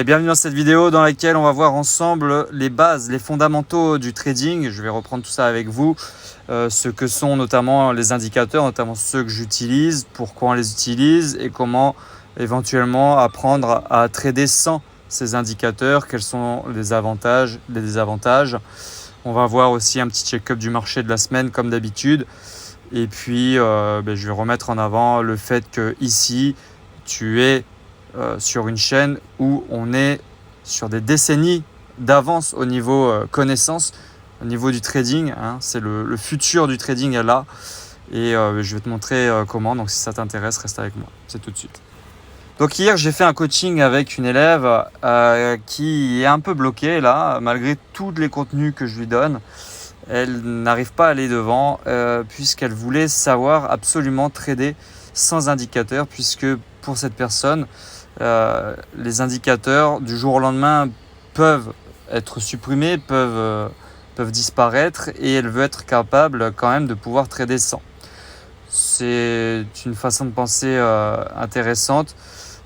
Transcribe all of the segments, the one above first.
Et bienvenue dans cette vidéo dans laquelle on va voir ensemble les bases, les fondamentaux du trading. Je vais reprendre tout ça avec vous, ce que sont notamment les indicateurs, notamment ceux que j'utilise, pourquoi on les utilise et comment éventuellement apprendre à trader sans ces indicateurs, quels sont les avantages, les désavantages. On va voir aussi un petit check-up du marché de la semaine comme d'habitude. Et puis je vais remettre en avant le fait que ici tu es sur une chaîne où on est sur des décennies d'avance au niveau connaissance, au niveau du trading. C'est le futur du trading est là. Et je vais te montrer comment. Donc si ça t'intéresse, reste avec moi. C'est tout de suite. Donc hier, j'ai fait un coaching avec une élève qui est un peu bloquée là, malgré tous les contenus que je lui donne. Elle n'arrive pas à aller devant puisqu'elle voulait savoir absolument trader sans indicateur, puisque pour cette personne, les indicateurs du jour au lendemain peuvent être supprimés, peuvent disparaître, et elle veut être capable quand même de pouvoir trader sans. C'est une façon de penser intéressante,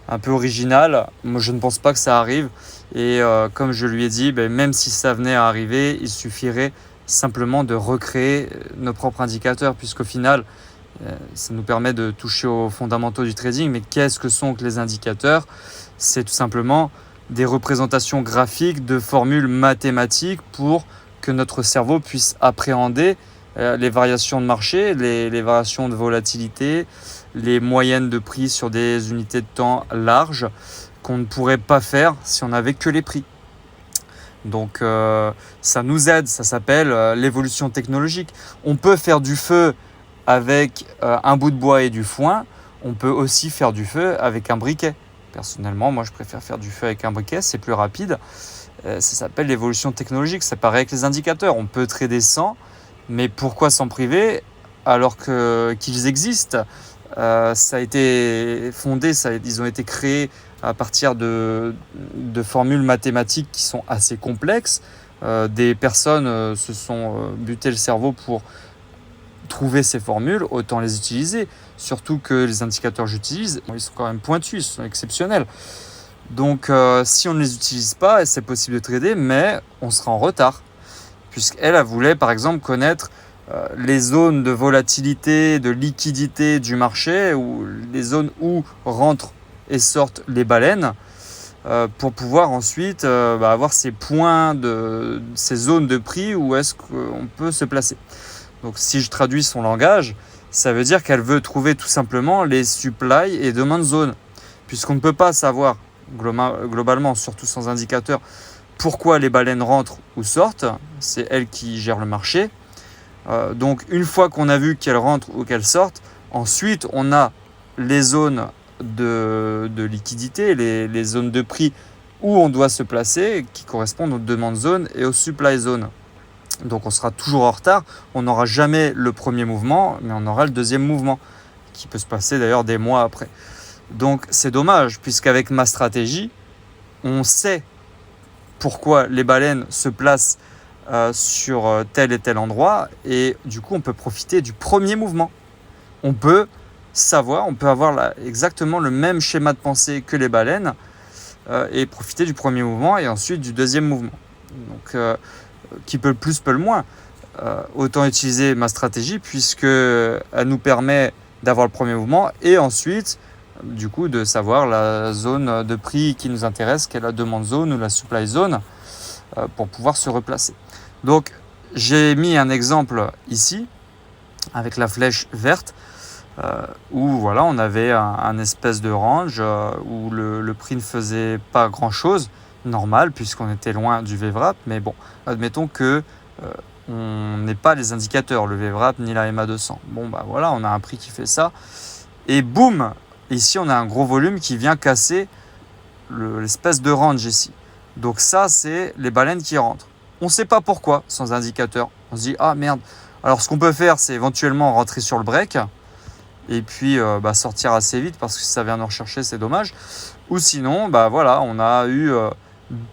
un peu originale. Moi, je ne pense pas que ça arrive. Et comme je lui ai dit, même si ça venait à arriver, il suffirait simplement de recréer nos propres indicateurs, puisqu'au final, ça nous permet de toucher aux fondamentaux du trading. Mais qu'est-ce que sont les indicateurs ? C'est tout simplement des représentations graphiques de formules mathématiques pour que notre cerveau puisse appréhender les variations de marché, les variations de volatilité, les moyennes de prix sur des unités de temps larges qu'on ne pourrait pas faire si on n'avait que les prix. Donc ça nous aide, ça s'appelle l'évolution technologique. On peut faire du feu avec un bout de bois et du foin. On peut aussi faire du feu avec un briquet. Personnellement, moi je préfère faire du feu avec un briquet, c'est plus rapide. Ça s'appelle l'évolution technologique. C'est pareil avec les indicateurs. On peut trader sans, mais pourquoi s'en priver alors qu'ils existent ? Ça a été fondé, ils ont été créés à partir de formules mathématiques qui sont assez complexes. Des personnes se sont buté le cerveau pour trouver ces formules, autant les utiliser. Surtout que les indicateurs que j'utilise, ils sont quand même pointus, ils sont exceptionnels. Donc si on ne les utilise pas, c'est possible de trader, mais on sera en retard. Puisqu'elle voulait par exemple connaître les zones de volatilité, de liquidité du marché, ou les zones où rentrent et sortent les baleines, pour pouvoir ensuite avoir ces points, ces zones de prix où est-ce qu'on peut se placer. Donc si je traduis son langage, ça veut dire qu'elle veut trouver tout simplement les supply et demand zones, puisqu'on ne peut pas savoir globalement, surtout sans indicateur, pourquoi les baleines rentrent ou sortent. C'est elle qui gère le marché. Donc une fois qu'on a vu qu'elles rentrent ou qu'elles sortent, ensuite on a les zones de liquidité, les zones de prix où on doit se placer, qui correspondent aux demand zones et aux supply zones. Donc on sera toujours en retard, on n'aura jamais le premier mouvement, mais on aura le deuxième mouvement, qui peut se passer d'ailleurs des mois après. Donc c'est dommage, puisqu'avec ma stratégie, on sait pourquoi les baleines se placent sur tel et tel endroit, et du coup on peut profiter du premier mouvement. On peut avoir exactement le même schéma de pensée que les baleines, et profiter du premier mouvement et ensuite du deuxième mouvement. Donc qui peut le plus, peut le moins. Autant utiliser ma stratégie, puisque elle nous permet d'avoir le premier mouvement et ensuite du coup de savoir la zone de prix qui nous intéresse, qu'est la demande zone ou la supply zone, pour pouvoir se replacer. Donc j'ai mis un exemple ici avec la flèche verte, où voilà, on avait un espèce de range où le prix ne faisait pas grand chose, normal puisqu'on était loin du VWAP, mais bon, admettons que on n'ait pas les indicateurs, le VWAP ni la MA200. Bon voilà, on a un prix qui fait ça, et boum, ici on a un gros volume qui vient casser l'espèce de range ici. Donc ça, c'est les baleines qui rentrent. On ne sait pas pourquoi sans indicateur. On se dit ah merde. Alors ce qu'on peut faire, c'est éventuellement rentrer sur le break et puis sortir assez vite, parce que si ça vient nous rechercher, c'est dommage. Ou sinon, voilà, on a eu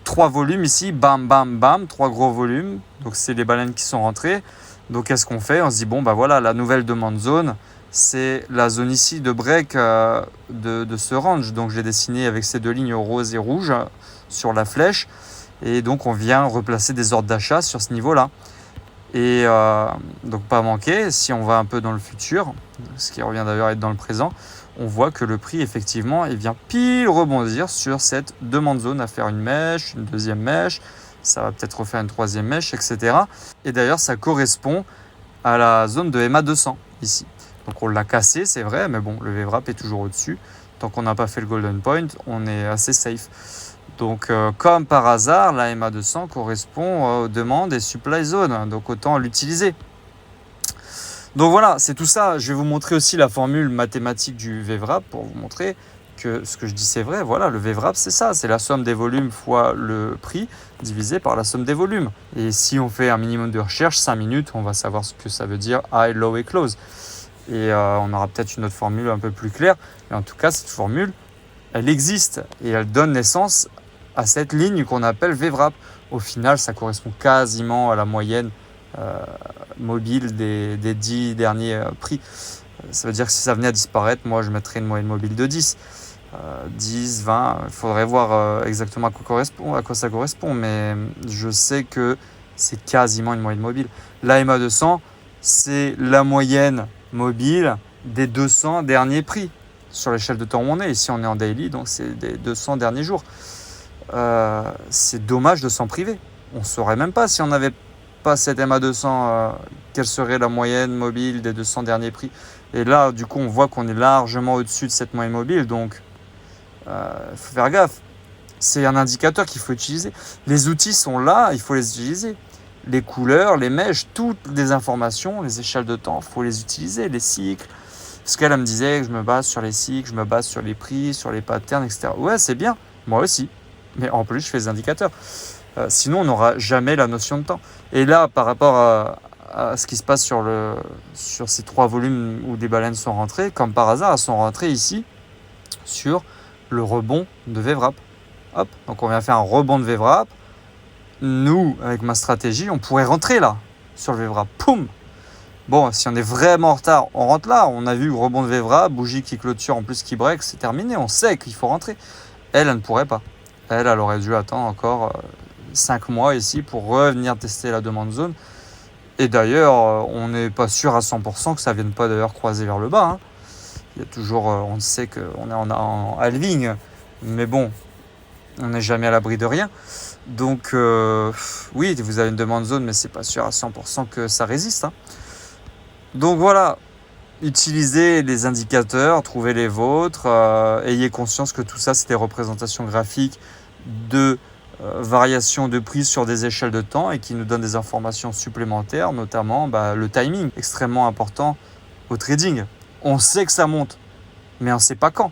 3 volumes ici, bam bam bam, 3 gros volumes. Donc c'est les baleines qui sont rentrées. Donc qu'est-ce qu'on fait ? On se dit voilà, la nouvelle demande zone, c'est la zone ici de break de ce range. Donc j'ai dessiné avec ces deux lignes rose et rouge sur la flèche. Et donc, on vient replacer des ordres d'achat sur ce niveau-là. Et donc, pas manquer, si on va un peu dans le futur, ce qui revient d'ailleurs à être dans le présent, on voit que le prix, effectivement, il vient pile rebondir sur cette demande zone à faire une mèche, une deuxième mèche. Ça va peut-être refaire une troisième mèche, etc. Et d'ailleurs, ça correspond à la zone de MA200 ici. Donc, on l'a cassé, c'est vrai, mais bon, le VWAP est toujours au-dessus. Tant qu'on n'a pas fait le golden point, on est assez safe. Donc, comme par hasard, la MA200 correspond aux demandes et supply zone. Donc, autant l'utiliser. Donc voilà, c'est tout ça. Je vais vous montrer aussi la formule mathématique du VWAP pour vous montrer que ce que je dis c'est vrai. Voilà, le VWAP c'est ça, c'est la somme des volumes fois le prix divisé par la somme des volumes. Et si on fait un minimum de recherche, 5 minutes, on va savoir ce que ça veut dire high, low et close. Et on aura peut-être une autre formule un peu plus claire. Mais en tout cas, cette formule, elle existe et elle donne naissance à cette ligne qu'on appelle VWAP. Au final, ça correspond quasiment à la moyenne mobile des 10 derniers prix. Ça veut dire que si ça venait à disparaître, moi je mettrais une moyenne mobile de 10. 10, 20, il faudrait voir exactement à quoi ça correspond, mais je sais que c'est quasiment une moyenne mobile. La MA200, c'est la moyenne mobile des 200 derniers prix sur l'échelle de temps où on est. Ici on est en daily, donc c'est des 200 derniers jours. C'est dommage de s'en priver. On ne saurait même pas si on n'avait pas cette MA200, quelle serait la moyenne mobile des 200 derniers prix. Et là, du coup, on voit qu'on est largement au-dessus de cette moyenne mobile. Donc, il faut faire gaffe. C'est un indicateur qu'il faut utiliser. Les outils sont là, il faut les utiliser. Les couleurs, les mèches, toutes les informations, les échelles de temps, il faut les utiliser. Les cycles. Parce qu'elle me disait que je me base sur les cycles, je me base sur les prix, sur les patterns, etc. Ouais, c'est bien. Moi aussi. Mais en plus, je fais des indicateurs. Sinon, on n'aura jamais la notion de temps. Et là, par rapport à ce qui se passe sur ces 3 volumes où des baleines sont rentrées, comme par hasard, elles sont rentrées ici sur le rebond de VWAP. Hop, donc on vient faire un rebond de VWAP. Nous, avec ma stratégie, on pourrait rentrer là, sur le VWAP. Poum! Bon, si on est vraiment en retard, on rentre là. On a vu rebond de VWAP, bougie qui clôture, en plus qui break, c'est terminé. On sait qu'il faut rentrer. Elle ne pourrait pas. Elle aurait dû attendre encore 5 mois ici pour revenir tester la demande zone. Et d'ailleurs, on n'est pas sûr à 100% que ça ne vienne pas d'ailleurs croiser vers le bas. Hein. Il y a toujours, on sait qu'on est en halving, mais bon, on n'est jamais à l'abri de rien. Donc, oui, vous avez une demande zone, mais c'est pas sûr à 100% que ça résiste. Hein. Donc voilà, utilisez les indicateurs, trouvez les vôtres, ayez conscience que tout ça, c'est des représentations graphiques de variations de prix sur des échelles de temps et qui nous donnent des informations supplémentaires, notamment le timing, extrêmement important au trading. On sait que ça monte, mais on ne sait pas quand.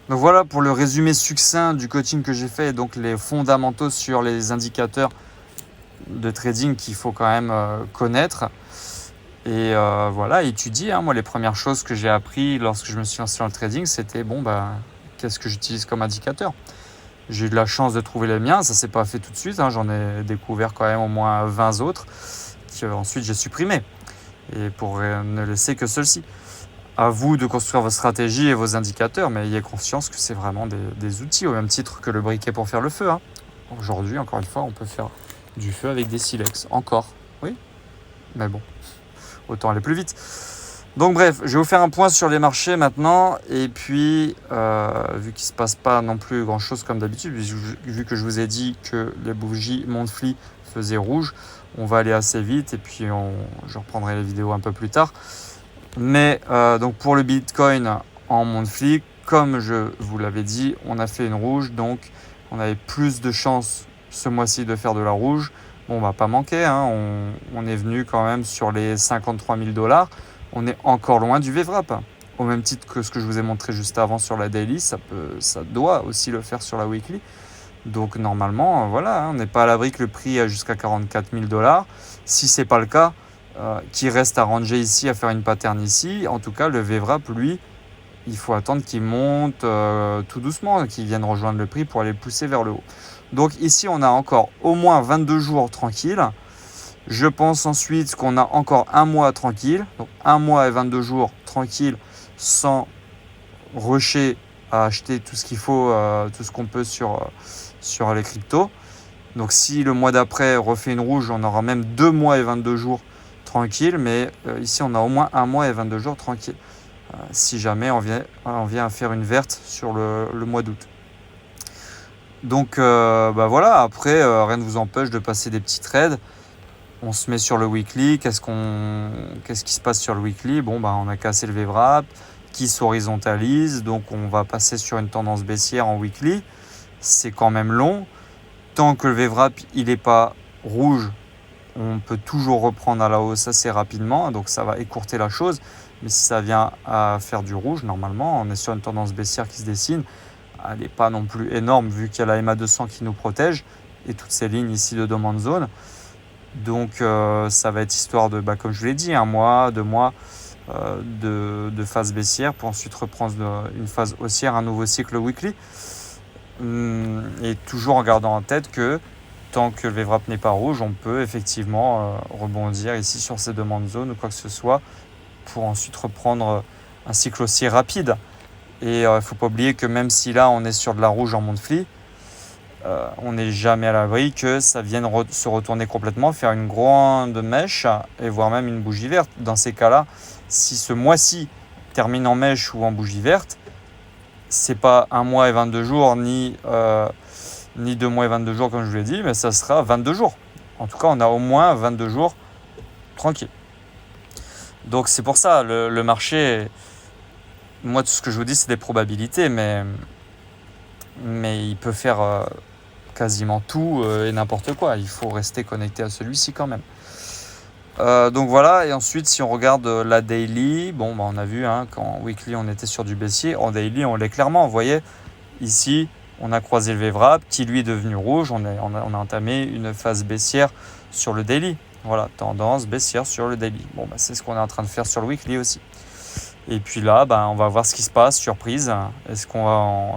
Donc voilà pour le résumé succinct du coaching que j'ai fait, donc les fondamentaux sur les indicateurs de trading qu'il faut quand même connaître. Et voilà, étudier. Moi, les premières choses que j'ai appris lorsque je me suis lancé dans le trading, c'était qu'est-ce que j'utilise comme indicateur. J'ai eu de la chance de trouver les miens, ça ne s'est pas fait tout de suite. J'en ai découvert quand même au moins 20 autres qu'ensuite j'ai supprimés. Et pour ne laisser que ceux-ci. À vous de construire votre stratégie et vos indicateurs, mais ayez conscience que c'est vraiment des outils, au même titre que le briquet pour faire le feu. Hein. Aujourd'hui, encore une fois, on peut faire du feu avec des silex. Encore, oui, mais bon, autant aller plus vite. Donc bref, je vais vous faire un point sur les marchés maintenant. Et puis, vu qu'il ne se passe pas non plus grand-chose comme d'habitude, vu que je vous ai dit que les bougies monthly faisaient rouge, on va aller assez vite et puis je reprendrai les vidéos un peu plus tard. Mais donc pour le Bitcoin en monthly, comme je vous l'avais dit, on a fait une rouge. Donc on avait plus de chances ce mois-ci de faire de la rouge. Bon, on va pas manquer. Hein, on est venu quand même sur les 53 000 $. On est encore loin du VWAP. Au même titre que ce que je vous ai montré juste avant sur la daily, ça doit aussi le faire sur la weekly. Donc normalement, voilà, on n'est pas à l'abri que le prix aille jusqu'à 44 000 $. Si ce n'est pas le cas, qui reste à ranger ici, à faire une pattern ici, en tout cas le VWAP, lui, il faut attendre qu'il monte tout doucement, qu'il vienne rejoindre le prix pour aller le pousser vers le haut. Donc ici, on a encore au moins 22 jours tranquilles. Je pense ensuite qu'on a encore un mois tranquille, donc un mois et 22 jours tranquille, sans rusher à acheter tout ce qu'il faut, tout ce qu'on peut sur sur les cryptos. Donc si le mois d'après refait une rouge, on aura même 2 mois et 22 jours tranquille, mais ici on a au moins 1 mois et 22 jours tranquille. Si jamais on vient à faire une verte sur le mois d'août. Donc voilà, après rien ne vous empêche de passer des petits trades. On se met sur le weekly, qu'est-ce qui se passe sur le weekly? On a cassé le VWAP qui s'horizontalise, donc on va passer sur une tendance baissière en weekly. C'est quand même long. Tant que le VWAP il n'est pas rouge, on peut toujours reprendre à la hausse assez rapidement, donc ça va écourter la chose. Mais si ça vient à faire du rouge, normalement, on est sur une tendance baissière qui se dessine. Elle n'est pas non plus énorme vu qu'il y a la MA200 qui nous protège et toutes ces lignes ici de demand zone. Donc ça va être histoire de, comme je vous l'ai dit, 1 mois, 2 mois de phase baissière pour ensuite reprendre une phase haussière, un nouveau cycle weekly. Et toujours en gardant en tête que tant que le VWAP n'est pas rouge, on peut effectivement rebondir ici sur ces demandes zones ou quoi que ce soit pour ensuite reprendre un cycle haussier rapide. Et il ne faut pas oublier que même si là on est sur de la rouge en monthly, on n'est jamais à l'abri que ça vienne se retourner complètement, faire une grande mèche et voire même une bougie verte. Dans ces cas-là, si ce mois-ci termine en mèche ou en bougie verte, c'est pas 1 mois et 22 jours ni 2 mois et 22 jours comme je vous l'ai dit, mais ça sera 22 jours. En tout cas, on a au moins 22 jours tranquille. Donc c'est pour ça, le marché, moi tout ce que je vous dis c'est des probabilités, mais il peut faire quasiment tout et n'importe quoi. Il faut rester connecté à celui-ci quand même. Donc voilà, et ensuite si on regarde la daily, on a vu qu'en weekly on était sur du baissier, en daily on l'est clairement, vous voyez, ici on a croisé le VWAP qui lui est devenu rouge, on a entamé une phase baissière sur le daily, voilà, tendance baissière sur le daily, c'est ce qu'on est en train de faire sur le weekly aussi. Et puis là, on va voir ce qui se passe, surprise, est-ce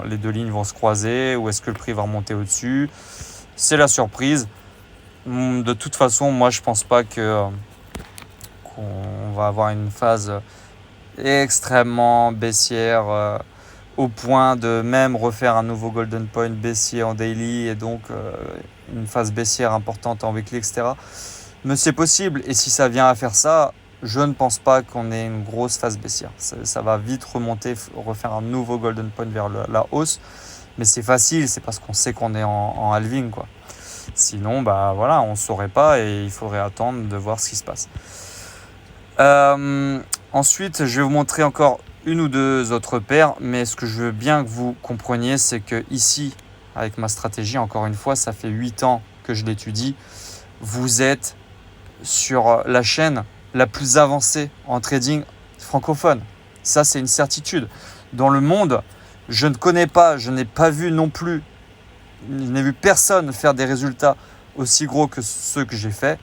les deux lignes vont se croiser ou est-ce que le prix va remonter au-dessus? C'est la surprise. De toute façon, moi je pense pas qu'on va avoir une phase extrêmement baissière au point de même refaire un nouveau golden point baissier en daily et donc une phase baissière importante en weekly, etc. Mais c'est possible, et si ça vient à faire ça, je ne pense pas qu'on ait une grosse phase baissière. Ça va vite remonter, refaire un nouveau golden point vers la hausse, mais c'est facile, c'est parce qu'on sait qu'on est en halving, quoi. Sinon, on ne saurait pas et il faudrait attendre de voir ce qui se passe. Ensuite, je vais vous montrer encore une ou deux autres paires, mais ce que je veux bien que vous compreniez, c'est que ici, avec ma stratégie, encore une fois, ça fait 8 ans que je l'étudie, vous êtes sur la chaîne la plus avancée en trading francophone. Ça, c'est une certitude. Dans le monde, je n'ai pas vu non plus, je n'ai vu personne faire des résultats aussi gros que ceux que j'ai fait.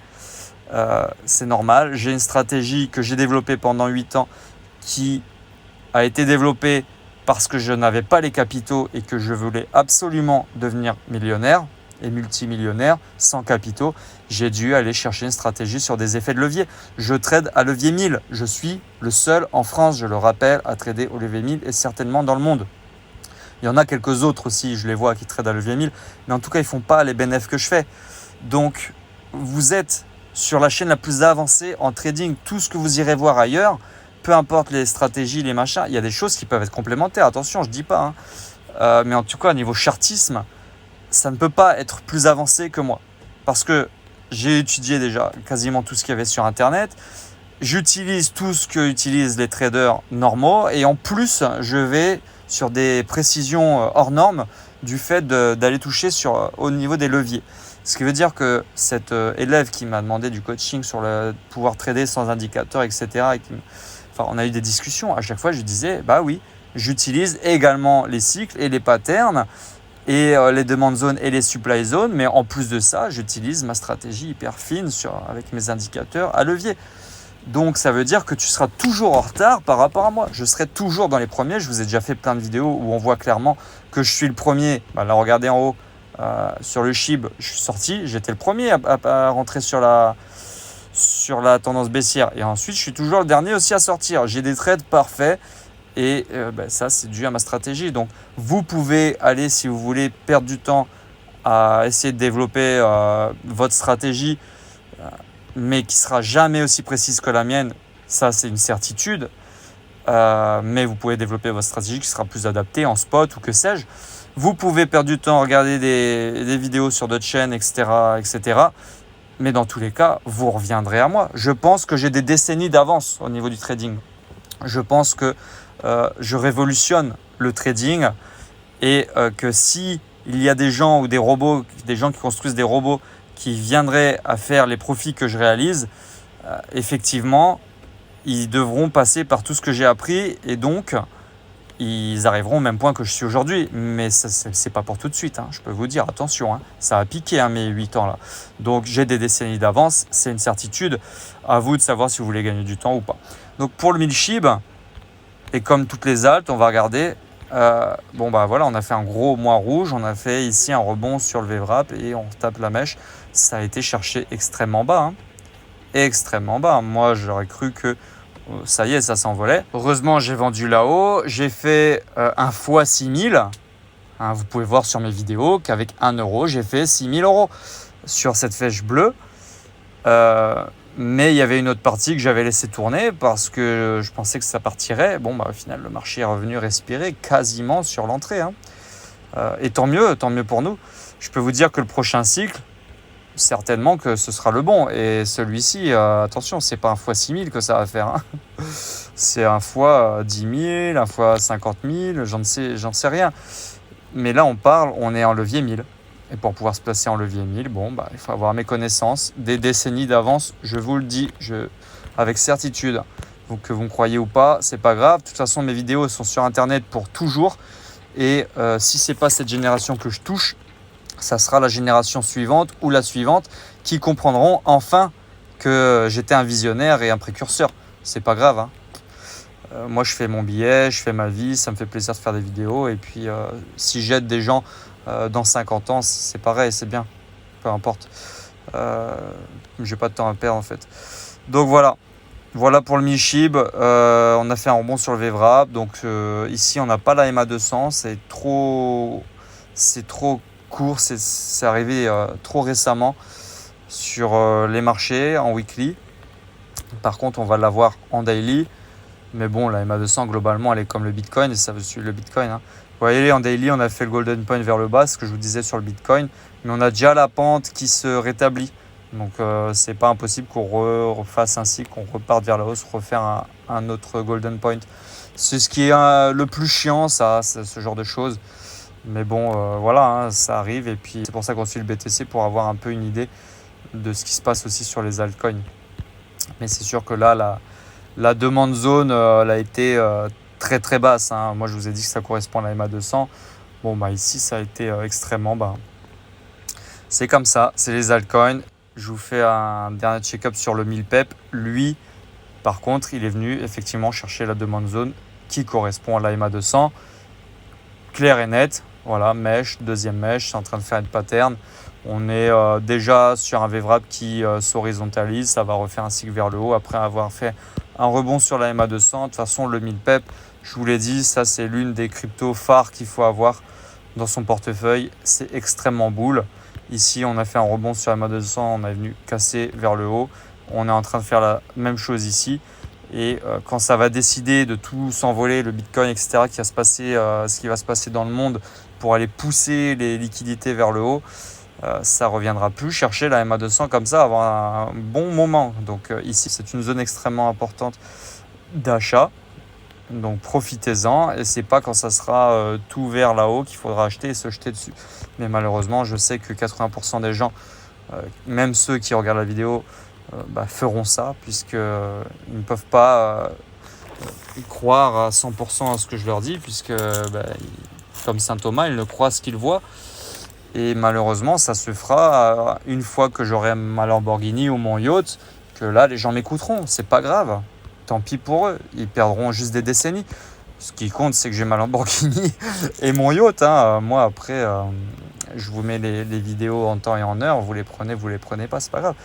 C'est normal. J'ai une stratégie que j'ai développée pendant 8 ans qui a été développée parce que je n'avais pas les capitaux et que je voulais absolument devenir millionnaire et multimillionnaire sans capitaux. J'ai dû aller chercher une stratégie sur des effets de levier. Je trade à levier 1000. Je suis le seul en France, je le rappelle, à trader au levier 1000 et certainement dans le monde. Il y en a quelques autres aussi, je les vois, qui tradent à levier 1000, mais en tout cas, ils ne font pas les bénéfices que je fais. Donc, vous êtes sur la chaîne la plus avancée en trading. Tout ce que vous irez voir ailleurs, peu importe les stratégies, les machins, il y a des choses qui peuvent être complémentaires. Attention, je ne dis pas. Mais en tout cas, au niveau chartisme, ça ne peut pas être plus avancé que moi. Parce que j'ai étudié déjà quasiment tout ce qu'il y avait sur Internet. J'utilise tout ce que utilisent les traders normaux. Et en plus, je vais sur des précisions hors normes du fait d'aller toucher au niveau des leviers. Ce qui veut dire que cet élève qui m'a demandé du coaching sur le pouvoir trader sans indicateur, etc. On a eu des discussions. À chaque fois, je disais, oui, j'utilise également les cycles et les patterns et les demandes zones et les supply zones. Mais en plus de ça, j'utilise ma stratégie hyper fine avec mes indicateurs à levier. Donc ça veut dire que tu seras toujours en retard par rapport à moi. Je serai toujours dans les premiers. Je vous ai déjà fait plein de vidéos où on voit clairement que je suis le premier. Là, regardez en haut, sur le SHIB, je suis sorti. J'étais le premier à rentrer sur la tendance baissière. Et ensuite, je suis toujours le dernier aussi à sortir. J'ai des trades parfaits. Et ça, c'est dû à ma stratégie. Donc, vous pouvez aller, si vous voulez, perdre du temps à essayer de développer votre stratégie, mais qui sera jamais aussi précise que la mienne, ça c'est une certitude. Mais vous pouvez développer votre stratégie qui sera plus adaptée en spot ou que sais-je. Vous pouvez perdre du temps à regarder des vidéos sur d'autres chaînes, etc., etc. Mais dans tous les cas, vous reviendrez à moi. Je pense que j'ai des décennies d'avance au niveau du trading. Je pense que je révolutionne le trading et que si il y a des gens ou des robots, des gens qui construisent des robots qui viendraient à faire les profits que je réalise, effectivement, ils devront passer par tout ce que j'ai appris et donc ils arriveront au même point que je suis aujourd'hui. Mais ce n'est pas pour tout de suite, hein. Je peux vous dire, attention, hein. Ça a piqué mes 8 ans là. Donc j'ai des décennies d'avance, c'est une certitude. À vous de savoir si vous voulez gagner du temps ou pas. Donc pour le Milshib, et comme toutes les altes, on va regarder. Voilà, on a fait un gros mois rouge, on a fait ici un rebond sur le VWAP et on tape la mèche. Ça a été cherché extrêmement bas, hein. Extrêmement bas. Moi, j'aurais cru que ça y est, ça s'envolait. Heureusement, j'ai vendu là-haut. J'ai fait un fois 6000. Hein, vous pouvez voir sur mes vidéos qu'avec 1 euro, j'ai fait 6000 euros sur cette flèche bleue. Mais il y avait une autre partie que j'avais laissé tourner parce que je pensais que ça partirait. Au final, le marché est revenu respirer quasiment sur l'entrée, hein. Et tant mieux pour nous. Je peux vous dire que le prochain cycle, certainement que ce sera le bon. Et celui-ci, attention, c'est pas un fois 6000 que ça va faire, hein. C'est un fois 10 000, un fois 50 000, j'en sais rien. Mais là, on est en levier 1000. Et pour pouvoir se placer en levier 1000, il faut avoir mes connaissances, des décennies d'avance, je vous le dis, avec certitude. Donc que vous me croyez ou pas, c'est pas grave. De toute façon, mes vidéos sont sur Internet pour toujours. Et si c'est pas cette génération que je touche, ça sera la génération suivante ou la suivante qui comprendront enfin que j'étais un visionnaire et un précurseur. C'est pas grave, hein. Moi, je fais mon billet, je fais ma vie, ça me fait plaisir de faire des vidéos. Et puis, si j'aide des gens dans 50 ans, c'est pareil, c'est bien. Peu importe. J'ai pas de temps à perdre en fait. Donc voilà pour le Milshib. On a fait un rebond sur le VWAP. Donc ici, on n'a pas la MA200. C'est trop court. C'est arrivé trop récemment sur les marchés en weekly. Par contre, on va l'avoir en daily. Mais bon, la MA200, globalement, elle est comme le Bitcoin et ça veut suivre le Bitcoin, hein. Vous voyez, en daily, on a fait le golden point vers le bas, ce que je vous disais sur le Bitcoin. Mais on a déjà la pente qui se rétablit. Donc, c'est pas impossible qu'on refasse un cycle, qu'on reparte vers la hausse, refaire un autre golden point. C'est ce qui est le plus chiant, ça, ce genre de choses. Mais bon, voilà, hein, ça arrive. Et puis, c'est pour ça qu'on suit le BTC, pour avoir un peu une idée de ce qui se passe aussi sur les altcoins. Mais c'est sûr que là, la demande zone, elle a été très très basse, hein. Moi, je vous ai dit que ça correspond à la MA200. Ici, ça a été extrêmement bas. C'est comme ça, c'est les altcoins. Je vous fais un dernier check-up sur le 1000 PEP. Lui, par contre, il est venu effectivement chercher la demande zone qui correspond à la MA200. Clair et net. Voilà, mèche, deuxième mèche, c'est en train de faire une pattern. On est déjà sur un VWAP qui s'horizontalise. Ça va refaire un cycle vers le haut après avoir fait un rebond sur la MA200. De toute façon, le 1000 PEP, je vous l'ai dit, ça c'est l'une des cryptos phares qu'il faut avoir dans son portefeuille. C'est extrêmement bull. Ici, on a fait un rebond sur la MA200, on est venu casser vers le haut. On est en train de faire la même chose ici. Et quand ça va décider de tout s'envoler, le Bitcoin, etc., ce qui va se passer dans le monde pour aller pousser les liquidités vers le haut, ça ne reviendra plus chercher la MA200 comme ça, avoir un bon moment. Donc ici, c'est une zone extrêmement importante d'achat. Donc profitez-en, et c'est pas quand ça sera tout vers là-haut qu'il faudra acheter et se jeter dessus. Mais malheureusement, je sais que 80% des gens, même ceux qui regardent la vidéo, feront ça, puisqu'ils ne peuvent pas croire à 100% à ce que je leur dis, puisque comme saint Thomas, ils ne croient à ce qu'ils voient. Et malheureusement, ça se fera une fois que j'aurai ma Lamborghini ou mon yacht, que là, les gens m'écouteront. C'est pas grave. Tant pis pour eux. Ils perdront juste des décennies. Ce qui compte, c'est que j'ai ma Lamborghini et mon yacht, hein. Moi, après, je vous mets les vidéos en temps et en heure. Vous les prenez pas, c'est pas grave.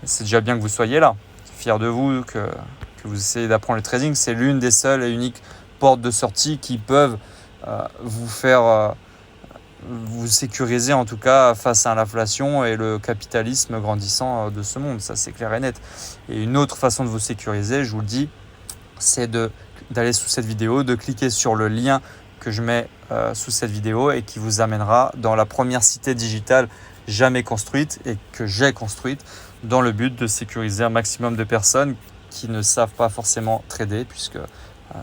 C'est déjà bien que vous soyez là. Fier de vous, que vous essayez d'apprendre le trading. C'est l'une des seules et uniques portes de sortie qui peuvent vous faire vous sécuriser en tout cas face à l'inflation et le capitalisme grandissant de ce monde, ça c'est clair et net. Et une autre façon de vous sécuriser, je vous le dis, c'est d'aller sous cette vidéo, de cliquer sur le lien que je mets sous cette vidéo et qui vous amènera dans la première cité digitale jamais construite et que j'ai construite dans le but de sécuriser un maximum de personnes qui ne savent pas forcément trader puisque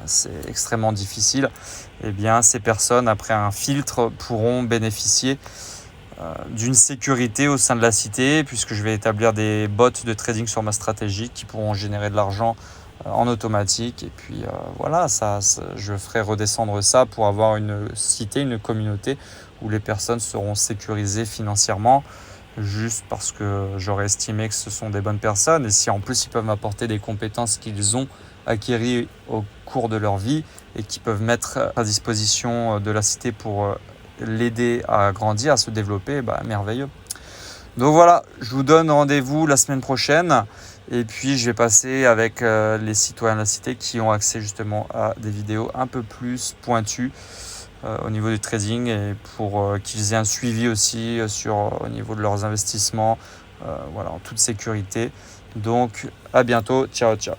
c'est extrêmement difficile. Eh bien, ces personnes, après un filtre, pourront bénéficier d'une sécurité au sein de la cité puisque je vais établir des bots de trading sur ma stratégie qui pourront générer de l'argent en automatique. Et puis voilà, je ferai redescendre ça pour avoir une cité, une communauté où les personnes seront sécurisées financièrement juste parce que j'aurais estimé que ce sont des bonnes personnes. Et si en plus ils peuvent m'apporter des compétences qu'ils ont acquéries au cours de leur vie et qui peuvent mettre à disposition de la cité pour l'aider à grandir, à se développer, merveilleux. Donc voilà, je vous donne rendez-vous la semaine prochaine et puis je vais passer avec les citoyens de la cité qui ont accès justement à des vidéos un peu plus pointues au niveau du trading et pour qu'ils aient un suivi aussi au niveau de leurs investissements, voilà, en toute sécurité. Donc à bientôt, ciao ciao.